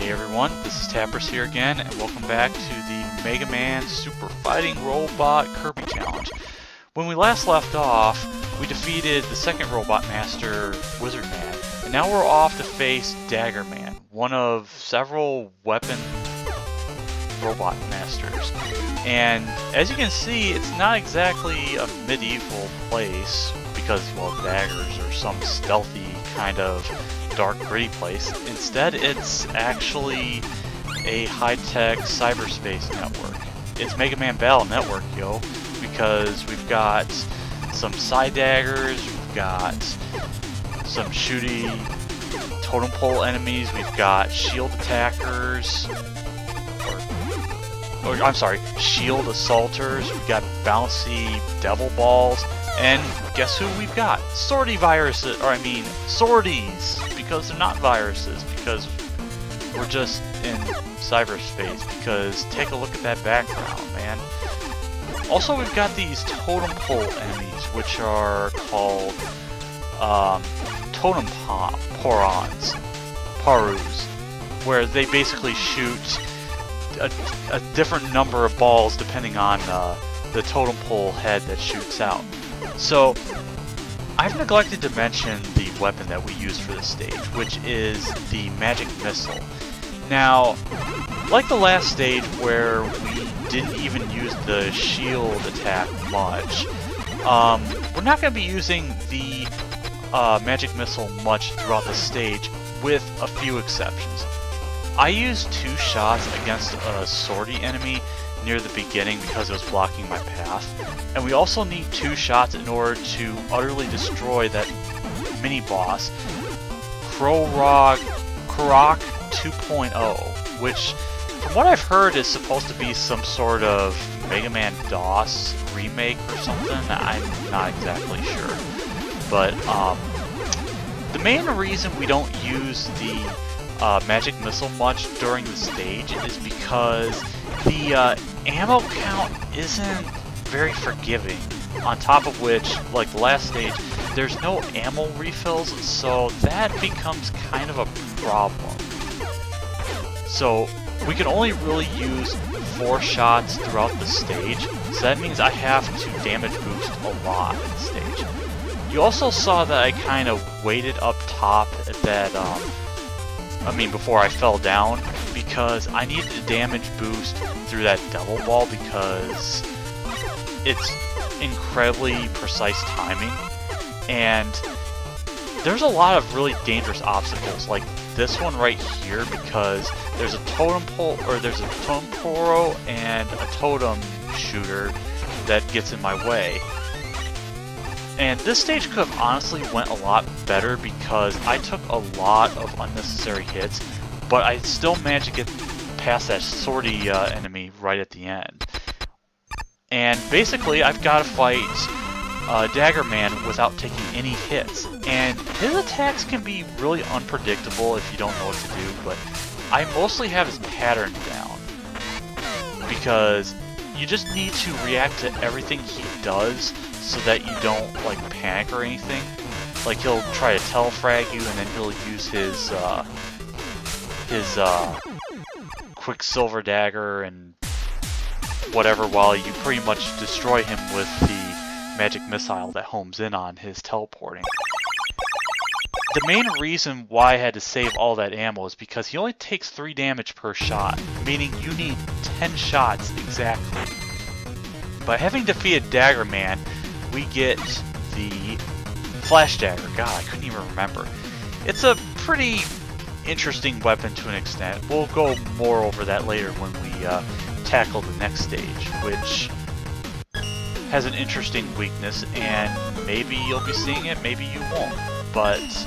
Hey everyone, this is Tappers here again, and welcome back to the Mega Man Super Fighting Robot Kirby Challenge. When we last left off, we defeated the second Robot Master, Wizard Man, and now we're off to face Dagger Man, one of several weapon Robot Masters. And as you can see, it's not exactly a medieval place, because, well, daggers are some stealthy kind of dark, gritty place. Instead, it's actually a high-tech cyberspace network. It's Mega Man Battle Network, yo, because we've got some side daggers, we've got some shooty totem pole enemies, we've got shield attackers, or I'm sorry, shield assaulters, we've got bouncy devil balls, and guess who we've got? Sortie viruses, or I mean, sorties, because they're not viruses, because we're just in cyberspace, because take a look at that background, man. Also, we've got these totem pole enemies, which are called totem parus, where they basically shoot a different number of balls depending on the totem pole head that shoots out. So, I've neglected to mention the weapon that we used for this stage, which is the magic missile. Now, like the last stage where we didn't even use the shield attack much, we're not going to be using the magic missile much throughout the stage, with a few exceptions. I used 2 shots against a sortie enemy near the beginning because it was blocking my path, and we also need 2 shots in order to utterly destroy that mini boss, Korok 2.0, which, from what I've heard, is supposed to be some sort of Mega Man DOS remake or something. I'm not exactly sure, but the main reason we don't use the magic missile much during the stage is because the ammo count isn't very forgiving. On top of which, like the last stage, there's no ammo refills, so that becomes kind of a problem. So we can only really use 4 shots throughout the stage, so that means I have to damage boost a lot in the stage. You also saw that I kind of waited up top at that, before I fell down, because I needed a damage boost through that devil ball because it's incredibly precise timing, and there's a lot of really dangerous obstacles, like this one right here, because there's a totem pole, or there's a totem poro and a totem shooter that gets in my way. And this stage could have honestly went a lot better because I took a lot of unnecessary hits, but I still managed to get past that sortie enemy right at the end. And basically, I've got to fight Dagger Man without taking any hits. And his attacks can be really unpredictable if you don't know what to do, but I mostly have his pattern down, because you just need to react to everything he does so that you don't, like, panic or anything. Like, he'll try to telefrag you, and then he'll use his Quicksilver Dagger and whatever, while you pretty much destroy him with the magic missile that homes in on his teleporting. The main reason why I had to save all that ammo is because he only takes 3 damage per shot, meaning you need 10 shots exactly. By having defeated Dagger Man, we get the Flash Dagger. God, I couldn't even remember. It's a pretty interesting weapon to an extent. We'll go more over that later when we tackle the next stage, which has an interesting weakness, and maybe you'll be seeing it, maybe you won't. But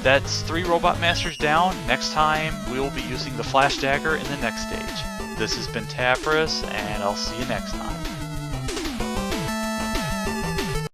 that's 3 Robot Masters down. Next time, we will be using the Flash Dagger in the next stage. This has been Tappers, and I'll see you next time.